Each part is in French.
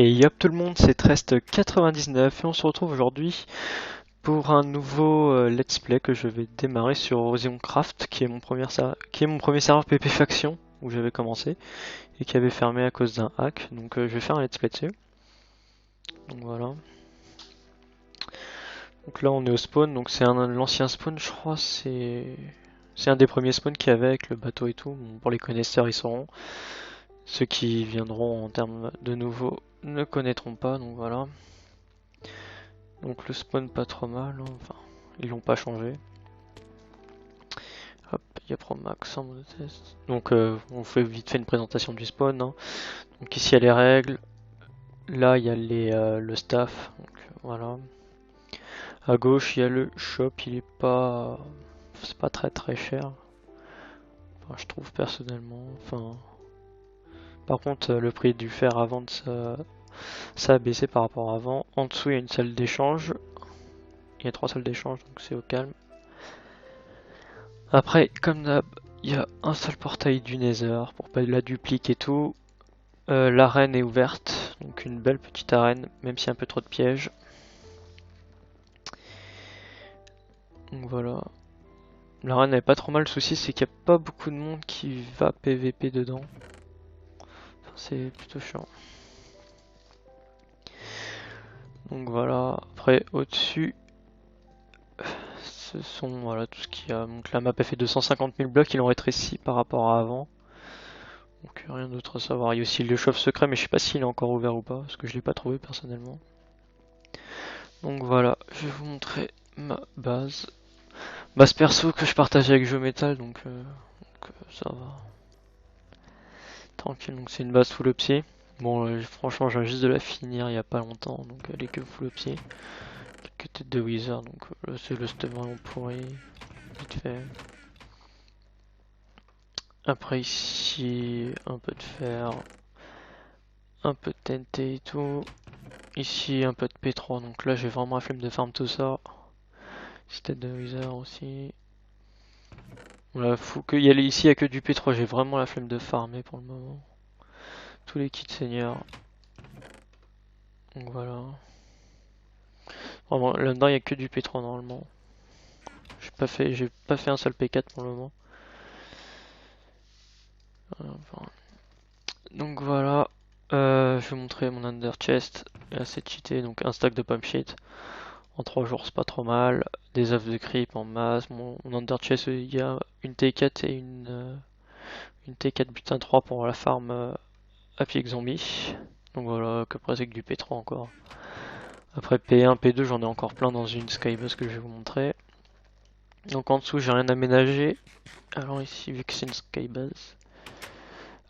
Et yop tout le monde, c'est Trest99 et on se retrouve aujourd'hui pour un nouveau let's play que je vais démarrer sur Osioncraft qui est mon premier serveur PP Faction où j'avais commencé et qui avait fermé à cause d'un hack. Donc je vais faire un let's play dessus. Donc voilà. Donc là on est au spawn, donc c'est l'ancien spawn je crois, c'est un des premiers spawns qu'il y avait avec le bateau et tout. Bon, pour les connaisseurs ils sauront. Ceux qui viendront en termes de nouveaux ne connaîtront pas, donc voilà. Donc le spawn pas trop mal, hein. Enfin, ils l'ont pas changé. Hop, il y a Promax en mode test. Donc on fait vite fait une présentation du spawn, hein. Donc ici il y a les règles, là il y a le staff, donc voilà. À gauche il y a le shop, il est pas... c'est pas très cher. Enfin, je trouve personnellement, enfin... Par contre le prix du fer à vendre ça a baissé par rapport à avant. En dessous il y a une salle d'échange. Il y a 3 salles d'échange donc c'est au calme. Après, comme d'hab, il y a un seul portail du Nether pour pas de la duplique et tout. L'arène est ouverte, donc une belle petite arène, même s'il y a un peu trop de pièges. Donc voilà. L'arène n'est pas trop mal, le souci c'est qu'il n'y a pas beaucoup de monde qui va PVP dedans. Enfin, c'est plutôt chiant. Donc voilà, après au-dessus, ce sont voilà, tout ce qu'il y a. Donc la map a fait 250 000 blocs, ils l'ont rétréci par rapport à avant. Donc rien d'autre à savoir. Il y a aussi le chauffe secret, mais je sais pas s'il est encore ouvert ou pas, parce que je l'ai pas trouvé personnellement. Donc voilà, je vais vous montrer ma base. Base perso que je partage avec Geometal, donc ça va. Tranquille, donc c'est une base full opti. Bon, franchement, je viens juste de la finir il y a pas longtemps, donc elle est que full opti. Quelques têtes de wizard, donc c'est le stuff vraiment pourri. Vite fait. Après ici, un peu de fer, un peu de TNT et tout. Ici, un peu de P3, donc là j'ai vraiment la flemme de farm tout ça. Tête de wizard aussi. Voilà, ici il y a que du P3, j'ai vraiment la flemme de farmer pour le moment. Tous les kits seigneurs. Donc voilà. Vraiment, là-dedans il y a que du P3 normalement. J'ai pas fait un seul P4 pour le moment. Enfin, donc voilà. Je vais montrer mon under chest. Assez cheaté, donc un stack de pump sheet. En 3 jours c'est pas trop mal. Des œufs de creep en masse. Mon under chest il y a une T4 et une T4 butin 3 pour la farm à pied zombie. Donc voilà, que presque du P3 encore. Après P1, P2, j'en ai encore plein dans une skybus que je vais vous montrer. Donc en dessous, j'ai rien aménagé. Alors ici, vu que c'est une skybus,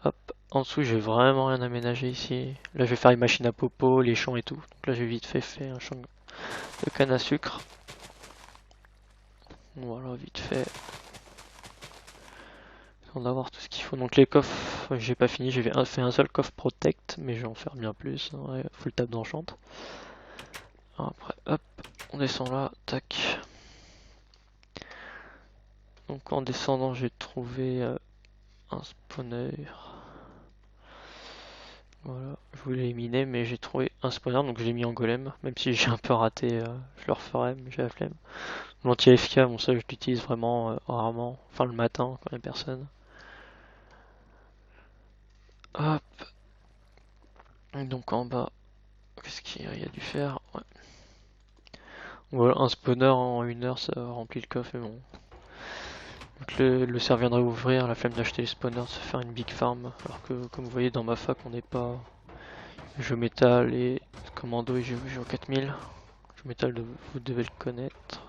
hop, en dessous, j'ai vraiment rien aménagé ici. Là, je vais faire les machines à popo, les champs et tout. Donc là, j'ai vite fait un champ de canne à sucre. Voilà, vite fait. On va voir tout ce qu'il faut. Donc les coffres, j'ai pas fini, j'ai fait un seul coffre protect, mais je vais en faire bien plus. Ouais, full table d'enchant. Après, hop, on descend là, tac. Donc en descendant, j'ai trouvé un spawner. Voilà, je voulais éliminer, mais j'ai trouvé un spawner, donc je l'ai mis en golem. Même si j'ai un peu raté, je le referai, mais j'ai la flemme. L'anti-AFK, bon ça je l'utilise vraiment rarement. Enfin le matin, quand il n'y a personne. Hop. Donc en bas, qu'est-ce qu'il y a? Il y a du fer, ouais. Voilà, un spawner en 1 heure, ça remplit le coffre, mais bon. Donc le serveur viendrait ouvrir, la flemme d'acheter les spawners, de se faire une big farm. Alors que, comme vous voyez, dans ma fac, on n'est pas... Jeu métal et commando et j'ai en 4000. Jeu métal, vous devez le connaître.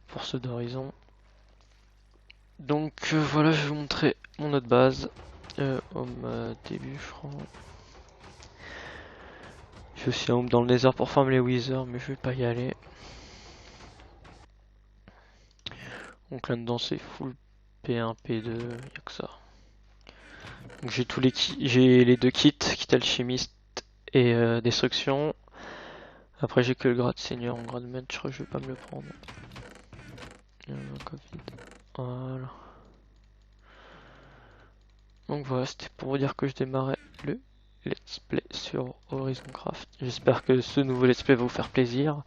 Pour ceux d'Horizon. Donc voilà, je vais vous montrer mon autre base. Home début, je crois. J'ai aussi un home dans le Nether pour farmer les Wizards, mais je vais pas y aller. Donc là-dedans, c'est full P1, P2, y'a que ça. Donc j'ai tous les j'ai les 2 kits, kit alchimiste et destruction. Après j'ai que le grade senior en grade maître, je crois que je vais pas me le prendre. Covid. Voilà. Donc voilà, c'était pour vous dire que je démarrais le let's play sur Horizon Craft. J'espère que ce nouveau let's play va vous faire plaisir.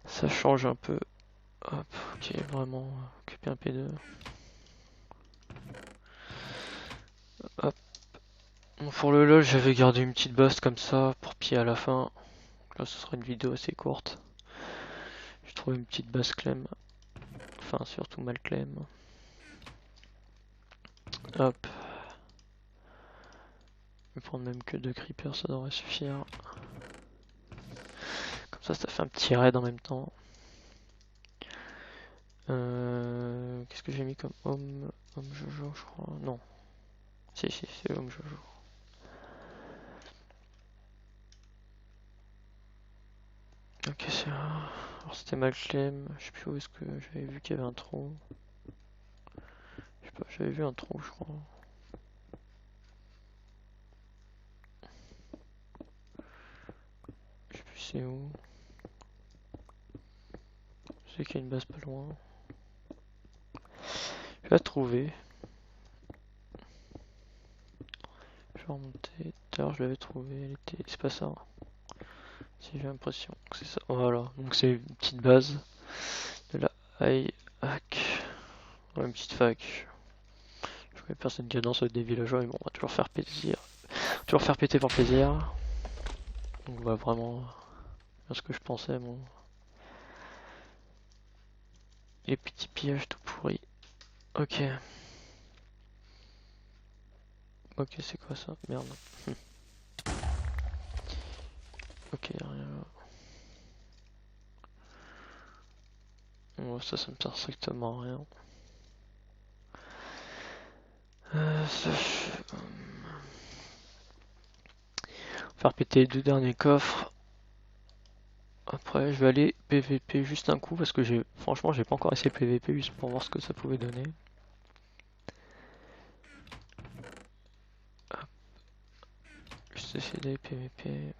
Ça change un peu. Hop, ok, vraiment occuper un P2. Hop. Bon, pour le LOL, j'avais gardé une petite base comme ça pour pied à la fin. Donc là, ce sera une vidéo assez courte. J'ai trouvé une petite base clem. Enfin, surtout mal clem. Hop. Je vais prendre même que 2 creepers, ça devrait suffire. Comme ça fait un petit raid en même temps. Qu'est-ce que j'ai mis comme homme Jojo, je crois. Non. Si, c'est homme Jojo. Ok, c'est un... Alors c'était mal clem. Je sais plus où est-ce que j'avais vu qu'il y avait un trou. Je sais pas, j'avais vu un trou, je crois. Je sais plus c'est où. Je sais qu'il y a une base pas loin. Je vais la trouver. Je vais remonter. Tout à l'heure je l'avais trouvée, elle était... C'est pas ça. Si j'ai l'impression que c'est ça. Voilà, donc c'est une petite base de la high hack. Ouais, une petite fac. Je connais personne qui est dans ce des villageois, mais bon, on va toujours faire plaisir. Toujours faire péter pour plaisir. Donc on va vraiment faire ce que je pensais, bon. Les petits pillages tout pourris. Ok. Ok, c'est quoi ça? Merde. Ok, rien. Bon, ça me sert strictement à rien. Faire péter les 2 derniers coffres. Après, je vais aller PVP juste un coup parce que franchement, j'ai pas encore essayé PVP juste pour voir ce que ça pouvait donner. Hop. Juste essayer d'aller PVP.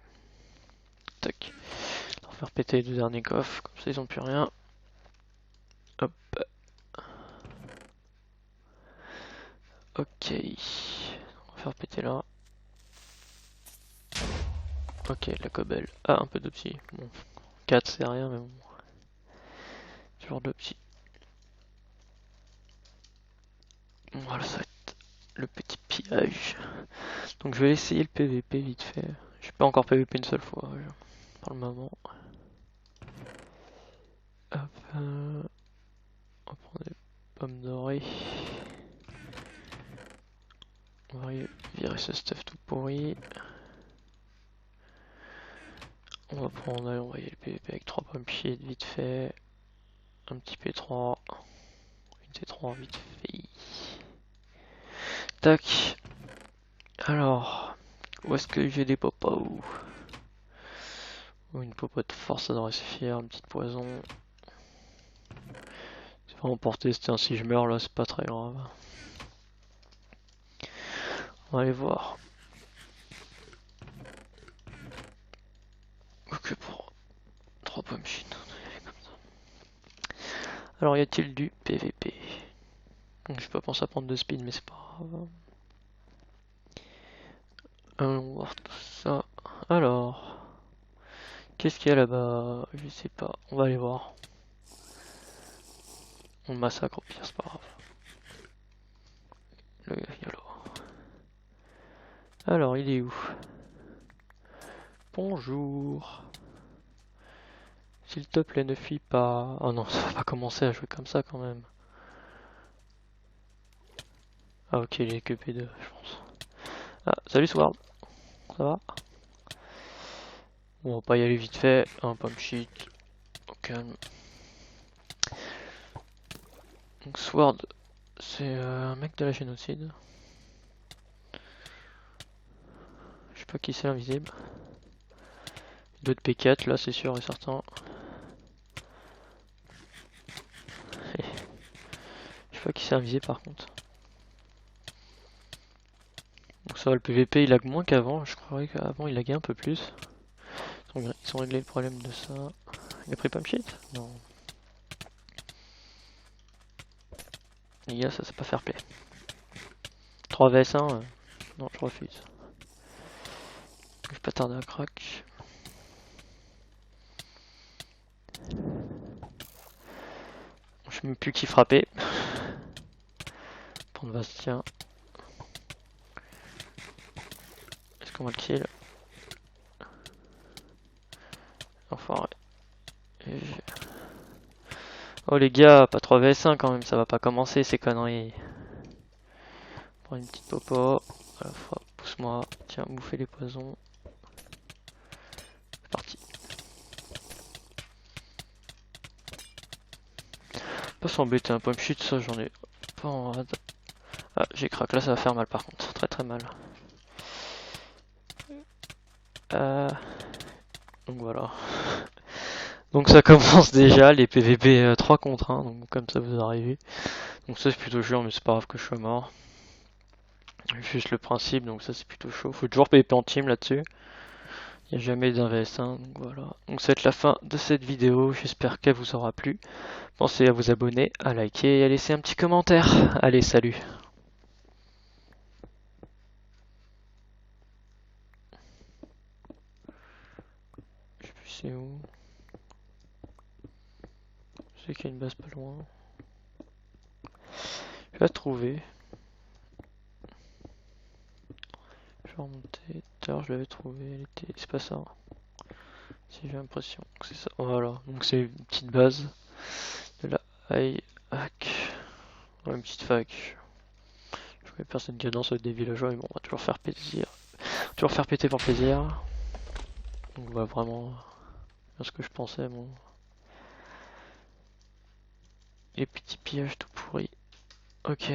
Tac. On va faire péter les 2 derniers coffres, comme ça ils ont plus rien. Hop. Ok. On va faire péter là. Ok, la cobble. Ah, un peu de psy. Bon, 4 c'est rien, mais bon. Toujours de psy. Voilà, ça va être le petit pillage. Donc je vais essayer le PVP vite fait. Je n'ai pas encore PVP une seule fois pour le moment. Hop, on va prendre des pommes dorées. On va virer ce stuff tout pourri. On va prendre, allez, on va y aller le PVP avec 3 pommes pieds vite fait. Un petit P3. Une T3 vite fait. Tac. Alors, où est-ce que j'ai des popos? Une popote de force, ça devrait suffire. Une petite poison. C'est vraiment pour tester, si je meurs là, c'est pas très grave. On va aller voir. Ok, pour 3 pommes chines. Alors, y a-t-il du PVP? Je pas pensé à prendre de speed, mais c'est pas grave. On va voir tout ça. Alors, qu'est-ce qu'il y a là-bas? Je sais pas. On va aller voir. On le massacre au pire, c'est pas grave. Le YOLO. Alors, il est où? Bonjour. S'il te plaît, ne fuis pas. Oh non, ça va pas commencer à jouer comme ça quand même. Ah ok, il est que P2, je pense. Ah, salut Sword. Ça va? Bon, on va pas y aller vite fait. Un pomme shit. Au calme. Donc Sword, c'est un mec de la génocide. Je sais pas qui c'est l'invisible. D'autres P4 là, c'est sûr et certain. Je sais pas qui c'est invisible par contre. Donc ça va, le PVP il lag moins qu'avant. Je croyais qu'avant il laguait un peu plus. Ils ont réglé le problème de ça. Il a pris pump shit? Non. Les gars, ça c'est pas fair play. 3 vs 1, non, je refuse. vais pas tarder à crack. Je sais même plus qui frapper. Prendre Bastien. Est-ce qu'on va le kill? Enfoiré. Oh les gars, pas 3vs1 quand même, ça va pas commencer ces conneries. Prends une petite popo. À la fois, pousse-moi. Tiens, bouffer les poisons. C'est parti. Pas s'embêter un pump shoot, ça j'en ai pas en rade. Ah, j'ai crack, là ça va faire mal par contre, très très mal. Donc voilà. Donc ça commence déjà, les PVP 3 contre 1, donc comme ça vous arrivez. Donc ça c'est plutôt chiant, mais c'est pas grave que je sois mort. Juste le principe, donc ça c'est plutôt chaud. Faut toujours PVP en team là-dessus. Il n'y a jamais d'un VS1, donc voilà. Donc ça va être la fin de cette vidéo, j'espère qu'elle vous aura plu. Pensez à vous abonner, à liker et à laisser un petit commentaire. Allez, salut! Je sais plus c'est où. Je sais qu'il y a une base pas loin. Je vais la trouver. Je vais remonter. Tout à l'heure je l'avais trouvée, elle était. C'est pas ça. Si j'ai l'impression que c'est ça. Voilà. Donc c'est une petite base de la hack. Ouais, une petite fac. Je connais personne qui est dans ce des villageois, mais bon, on va toujours faire plaisir. Toujours faire péter pour plaisir. Donc voilà vraiment ce que je pensais. Bon. Les petits pillages tout pourris. Ok.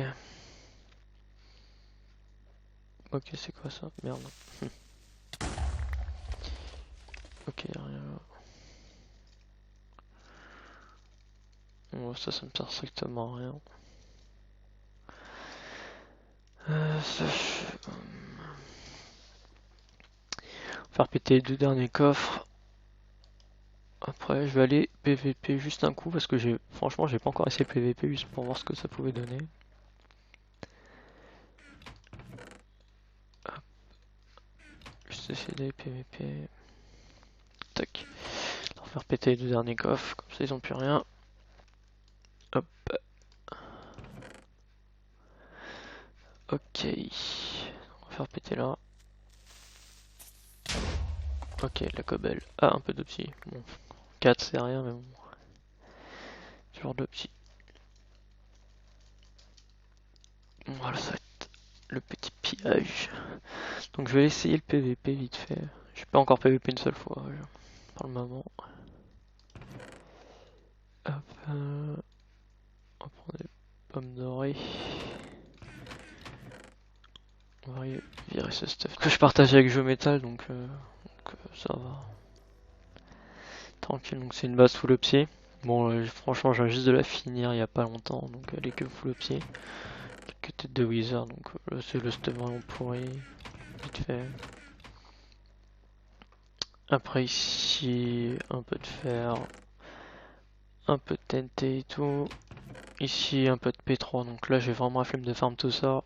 Ok, c'est quoi ça? Merde. Ok, rien là. Bon, ça me sert strictement à rien. Faire péter les 2 derniers coffres. Après, je vais aller PVP juste un coup parce que franchement, j'ai pas encore essayé le PVP juste pour voir ce que ça pouvait donner. Hop. Juste essayer d'aller PVP. Tac. Leur faire péter les 2 derniers coffres, comme ça ils ont plus rien. Hop. Ok. On va faire péter là. Ok, la cobble. Ah, un peu de psy. Bon, 4 c'est rien, mais bon. Toujours de psy. Voilà, ça va être le petit pillage. Donc je vais essayer le PVP vite fait. J'ai pas encore PVP une seule fois pour le moment. Hop, on va prendre des pommes dorées. On va virer ce stuff que je partage avec Geometal, donc ça va. Tranquille, donc c'est une base full psy. Bon, franchement, j'ai juste de la finir il y a pas longtemps, donc elle est que full psy. Quelques têtes de wizard, donc c'est le stuff vraiment pourri. Vite fait. Après ici, un peu de fer, un peu de TNT et tout. Ici, un peu de P3, donc là j'ai vraiment la flemme de farm tout ça.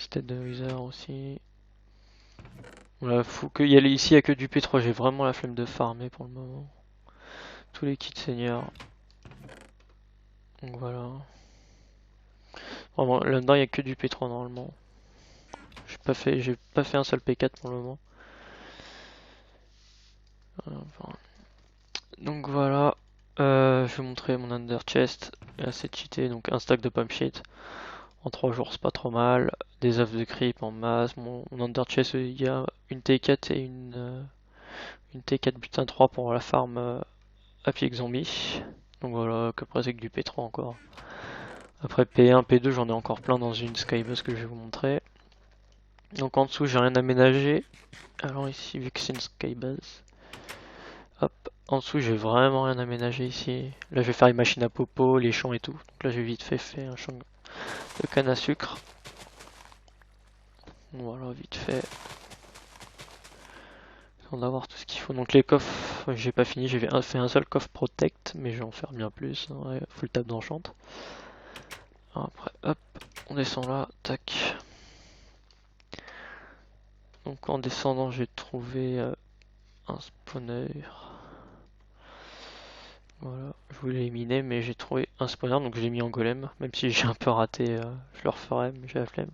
Tête de wizard aussi. Voilà, ici il y a que du P3, j'ai vraiment la flemme de farmer pour le moment. Tous les kits seigneurs. Donc voilà. Vraiment, là-dedans il n'y a que du P3 normalement. J'ai pas fait un seul P4 pour le moment. Enfin. Donc voilà. Je vais montrer mon under chest. Assez cheaté, donc un stack de pump sheet. En 3 jours c'est pas trop mal. Des œufs de creep en masse. Mon under chest il y a une T4 et une T4 butin 3 pour la farm à pied zombie. Donc voilà, qu'après c'est que du P3 encore. Après P1, P2 j'en ai encore plein dans une skybus que je vais vous montrer. Donc en dessous j'ai rien aménagé. Alors ici vu que c'est une skybus. Hop, en dessous j'ai vraiment rien aménagé ici. Là je vais faire les machines à popo, les champs et tout. Donc là j'ai vite fait un champ de canne à sucre. Voilà, vite fait. On va voir tout ce qu'il faut. Donc les coffres, j'ai pas fini, j'ai fait un seul coffre protect, mais je vais en faire bien plus. Ouais, full table d'enchant. Après, hop, on descend là, tac. Donc en descendant, j'ai trouvé un spawner. Voilà, je voulais l'éliminer, mais j'ai trouvé un spawner, donc je l'ai mis en golem. Même si j'ai un peu raté, je le referai, mais j'ai la flemme.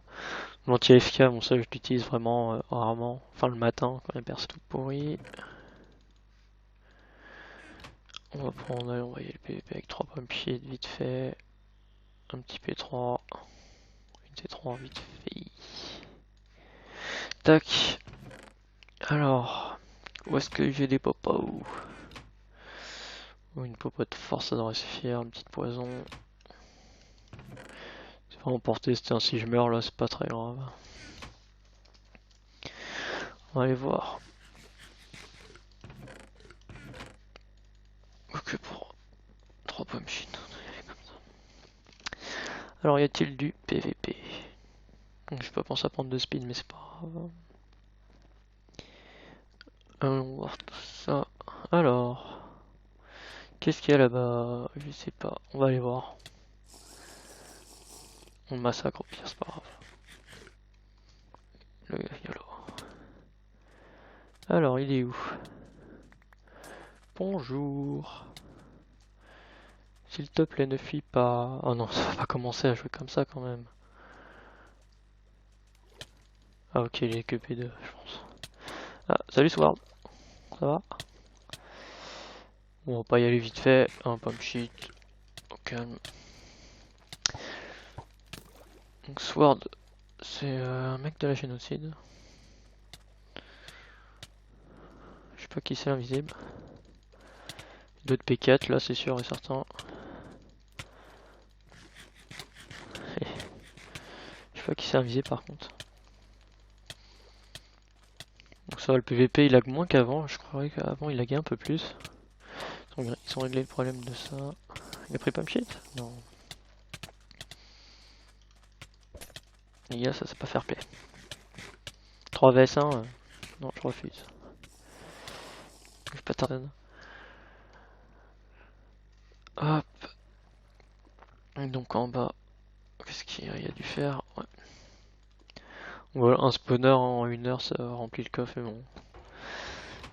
L'anti-AFK, bon ça je l'utilise vraiment rarement. Enfin le matin, quand les perses tout pourri. On va prendre, on va y aller le PVP avec 3 pommes pieds vite fait. Un petit P3. Une T3 vite fait. Tac. Alors, où est-ce que j'ai des popos? Une popote force, ça devrait suffire. Une petite poison. C'est vraiment pour tester, si je meurs là, c'est pas très grave. On va aller voir. Ok, pour 3 pommes chines. Alors, y a-t-il du PVP? J'ai pas pensé à prendre de speed, mais c'est pas grave. Allons voir tout ça. Alors, qu'est-ce qu'il y a là-bas? Je sais pas. On va aller voir. On massacre au pire, c'est pas grave. Le YOLO. Alors, il est où? Bonjour. S'il te plaît, ne fuis pas. Oh non, ça va pas commencer à jouer comme ça quand même. Ah ok, il est que P2, je pense. Ah, salut Sword. Ça va? Bon, on va pas y aller vite fait. Un pump sheet. Au calme. Donc Sword, c'est un mec de la génocide. Je sais pas qui c'est l'invisible. D'autres P4 là, c'est sûr et certain. Je sais pas qui c'est invisible par contre. Donc ça va, le PVP il lag moins qu'avant. Je croyais qu'avant il laguait un peu plus. Ils ont réglé le problème de ça. Il a pris pump sheet? Non. Les gars, ça c'est pas fair play. 3 vs1, non, je refuse. Je pas tarder. Hop. Et donc en bas, qu'est-ce qu'il y a dû faire? Ouais. Voilà, un spawner en 1 heure, ça remplit le coffre et bon.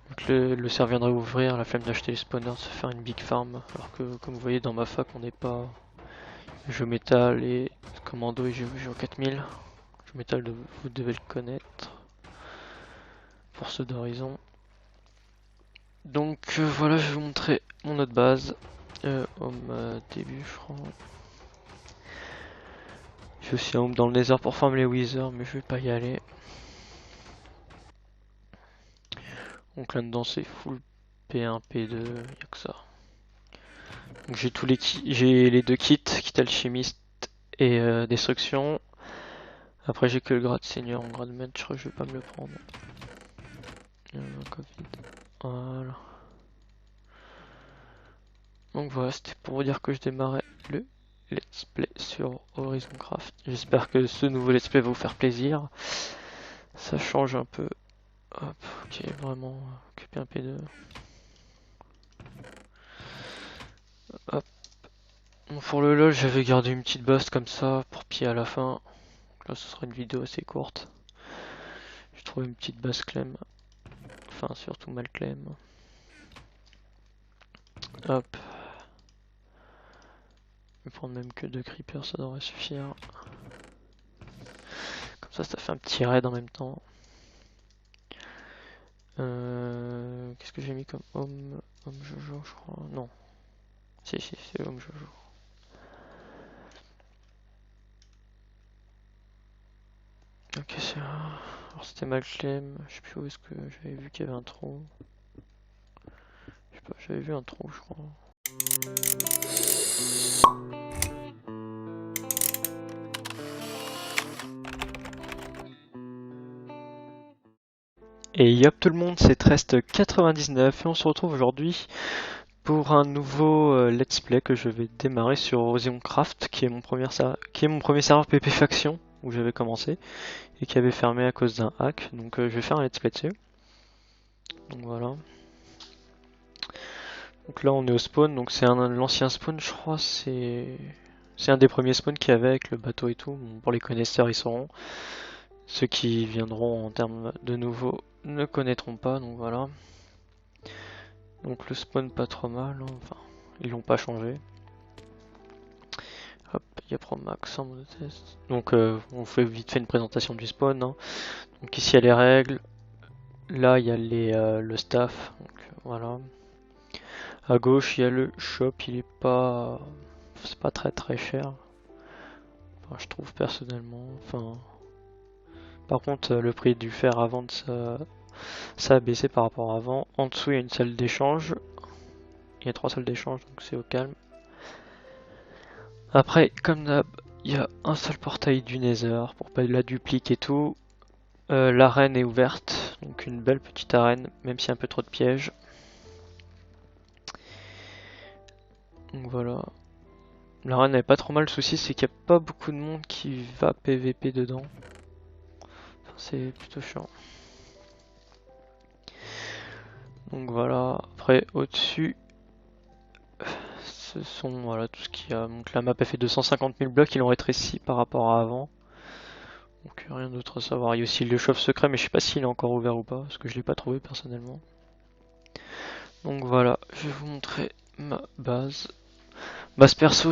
Donc le serveur viendra ouvrir, la flemme d'acheter les spawners, de se faire une big farm. Alors que, comme vous voyez, dans ma fac, on n'est pas jeu métal et commando et jeu en 4000. Jeu métal, vous devez le connaître. Pour ceux d'Horizon. Donc voilà, je vais vous montrer mon autre base. Home début, je crois. J'ai aussi un home dans le Nether pour farmer les Wither, mais je vais pas y aller. Donc là-dedans, c'est full P1, P2, y'a que ça. Donc j'ai tous les j'ai les 2 kits, kit alchimiste et destruction. Après j'ai que le grade senior, en grade maître, je crois que je vais pas me le prendre. Covid. Voilà. Donc voilà, c'était pour vous dire que je démarrais le let's play sur Horizon Craft. J'espère que ce nouveau let's play va vous faire plaisir. Ça change un peu. Hop, ok, vraiment occuper un P2. Hop. Bon, pour le LoL, j'avais gardé une petite bust comme ça pour pied à la fin. Donc là, ce sera une vidéo assez courte. J'ai trouvé une petite base clem. Enfin, surtout mal clem. Hop. Je vais prendre même que 2 creepers, ça devrait suffire. Comme ça fait un petit raid en même temps. Qu'est-ce que j'ai mis comme homme Jojo, je crois. Non. Si, c'est homme Jojo. Ok, c'est un... Alors c'était mal clem. Je sais plus où est-ce que j'avais vu qu'il y avait un trou. Je sais pas, j'avais vu un trou, je crois. Et yop tout le monde, c'est Trest99 et on se retrouve aujourd'hui pour un nouveau let's play que je vais démarrer sur Horizon Craft, qui est mon premier serveur PP Faction où j'avais commencé et qui avait fermé à cause d'un hack. Donc je vais faire un let's play dessus. Donc voilà. Donc là on est au spawn, donc c'est l'ancien spawn, je crois, c'est un des premiers spawns qu'il y avait avec le bateau et tout. Bon, pour les connaisseurs ils sauront. Ceux qui viendront en termes de nouveaux ne connaîtront pas, donc voilà. Donc le spawn pas trop mal, hein. Enfin, ils l'ont pas changé. Hop, il y a Promax en mode test. Donc on fait vite fait une présentation du spawn, hein. Donc ici il y a les règles, là il y a le staff, donc voilà. À gauche il y a le shop, il est pas, c'est pas très cher. Enfin, je trouve personnellement. Enfin, par contre le prix du fer à vendre ça a baissé par rapport à avant. En dessous il y a une salle d'échange, il y a 3 salles d'échange donc c'est au calme. Après comme d'hab il y a un seul portail du Nether pour pas la duplique et tout. L'arène est ouverte, donc une belle petite arène, même s'il y a un peu trop de pièges. Donc voilà. L'arène n'est pas trop mal, le souci c'est qu'il n'y a pas beaucoup de monde qui va PVP dedans. Enfin, c'est plutôt chiant. Donc voilà, après au-dessus, ce sont voilà, tout ce qu'il y a. Donc la map a fait 250 000 blocs, ils l'ont rétréci par rapport à avant. Donc rien d'autre à savoir. Il y a aussi le chauffe secret, mais je sais pas s'il est encore ouvert ou pas, parce que je l'ai pas trouvé personnellement. Donc voilà, je vais vous montrer ma base. Base perso